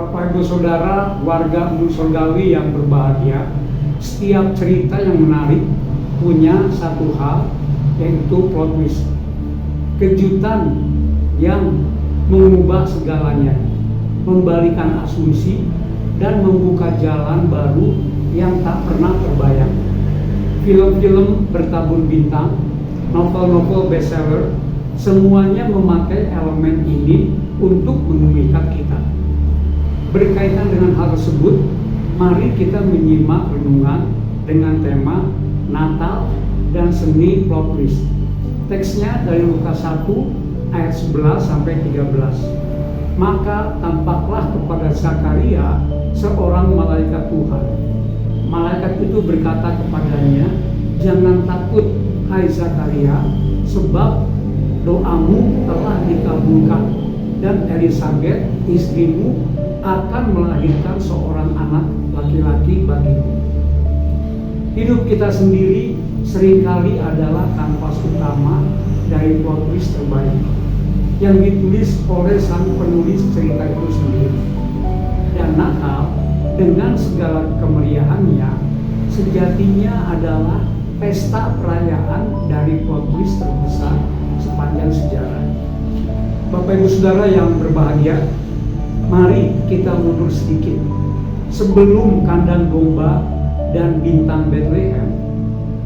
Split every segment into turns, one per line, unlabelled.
Bapak Ibu Saudara, warga surgawi yang berbahagia, setiap cerita yang menarik punya satu hal, yaitu plot twist. Kejutan yang mengubah segalanya, membalikan asumsi, dan membuka jalan baru yang tak pernah terbayang. Film-film bertabur bintang, novel-novel bestseller, semuanya memakai elemen ini untuk mengumikat kita. Berkaitan dengan hal tersebut, mari kita menyimak renungan dengan tema Natal dan seni plot twist. Teksnya dari Lukas 1 ayat 11 sampai 13. Maka tampaklah kepada Zakaria seorang malaikat Tuhan. Malaikat itu berkata kepadanya, "Jangan takut, hai Zakaria, sebab doamu telah dikabulkan, dan Elisabet istrimu akan melahirkan seorang anak laki-laki bagimu." Hidup kita sendiri seringkali adalah kanvas utama dari plot twist terbaik yang ditulis oleh sang penulis cerita itu sendiri. Dan Natal dengan segala kemeriahannya sejatinya adalah pesta perayaan dari plot twist terbesar sepanjang sejarah. Bapak Ibu Saudara yang berbahagia, mari kita mundur sedikit. Sebelum kandang domba dan bintang Bethlehem,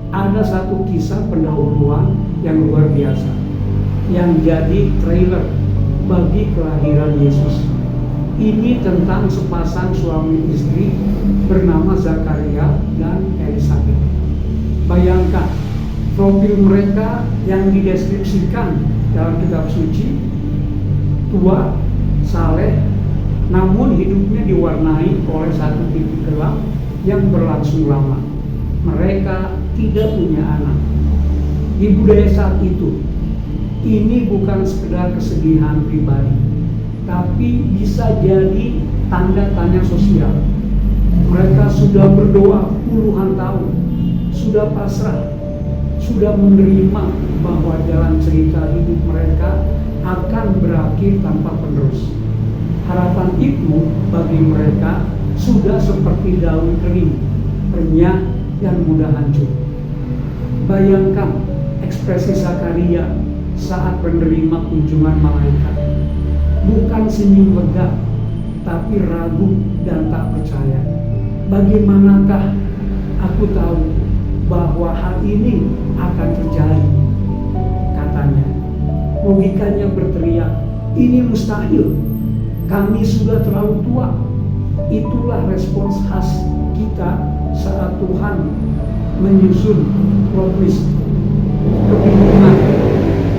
ada satu kisah pendahuluan yang luar biasa, yang jadi trailer bagi kelahiran Yesus. Ini tentang sepasang suami istri bernama Zakaria dan Elisabet. Bayangkan, profil mereka yang dideskripsikan dalam kitab suci, tua, saleh, namun hidupnya diwarnai oleh satu titik gelap yang berlangsung lama. Mereka tidak punya anak. Di budaya saat itu, ini bukan sekedar kesedihan pribadi, tapi bisa jadi tanda tanya sosial. Mereka sudah berdoa puluhan tahun, sudah pasrah, sudah menerima bahwa jalan cerita hidup mereka akan berakhir tanpa penerus. Harapan itu bagi mereka sudah seperti daun kering, renyah dan mudah hancur. Bayangkan ekspresi Zakaria saat menerima kunjungan malaikat. Bukan senyum lega, tapi ragu dan tak percaya. Bagaimanakah aku tahu bahwa hal ini akan terjadi? Katanya. Logikanya berteriak, "Ini mustahil. Kami sudah terlalu tua." Itulah respons khas kita saat Tuhan menyusun plot twist. Kebingungan,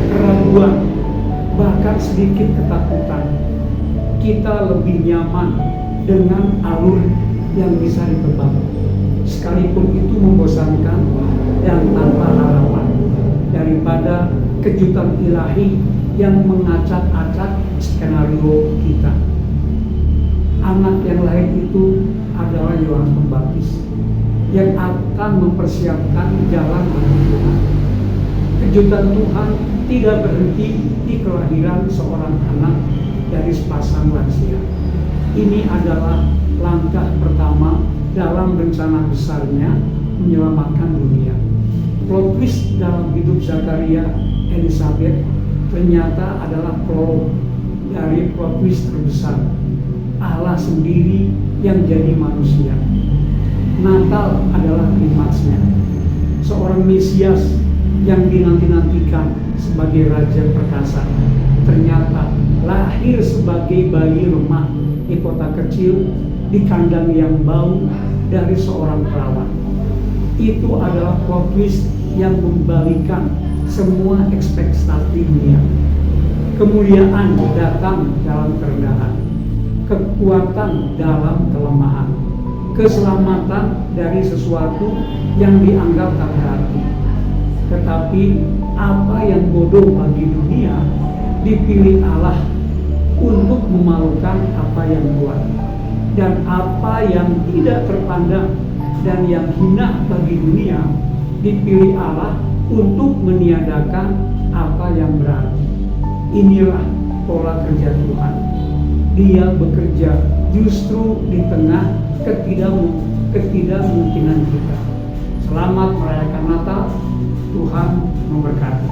keraguan, bahkan sedikit ketakutan. Kita lebih nyaman dengan alur yang bisa ditebak, sekalipun itu membosankan dan tanpa harapan, daripada kejutan ilahi yang mengacak-acak skenario kita. Anak yang lain itu adalah Yohanes Pembaptis yang akan mempersiapkan jalan bagi Tuhan. Kejutan Tuhan tidak berhenti di kelahiran seorang anak dari sepasang lansia. Ini adalah langkah pertama dalam rencana besarnya menyelamatkan dunia. Plot twist dalam hidup Zakaria Elisabet ternyata adalah prolog dari plot twist terbesar, Allah sendiri yang jadi manusia. Natal adalah klimaksnya, seorang Mesias yang dinanti-nantikan sebagai Raja Perkasa ternyata lahir sebagai bayi remah di kota kecil, di kandang yang bau dari seorang perawat. Itu adalah plot twist yang membalikan semua ekspektasi dunia. Kemuliaan datang dalam kerendahan, kekuatan dalam kelemahan, keselamatan dari sesuatu yang dianggap tak berarti. Tetapi apa yang bodoh bagi dunia dipilih Allah untuk memalukan apa yang kuat, dan apa yang tidak terpandang dan yang hina bagi dunia dipilih Allah untuk meniadakan apa yang berarti. Inilah pola kerja Tuhan. Dia bekerja justru di tengah ketidakmungkinan kita. Selamat merayakan Natal, Tuhan memberkati.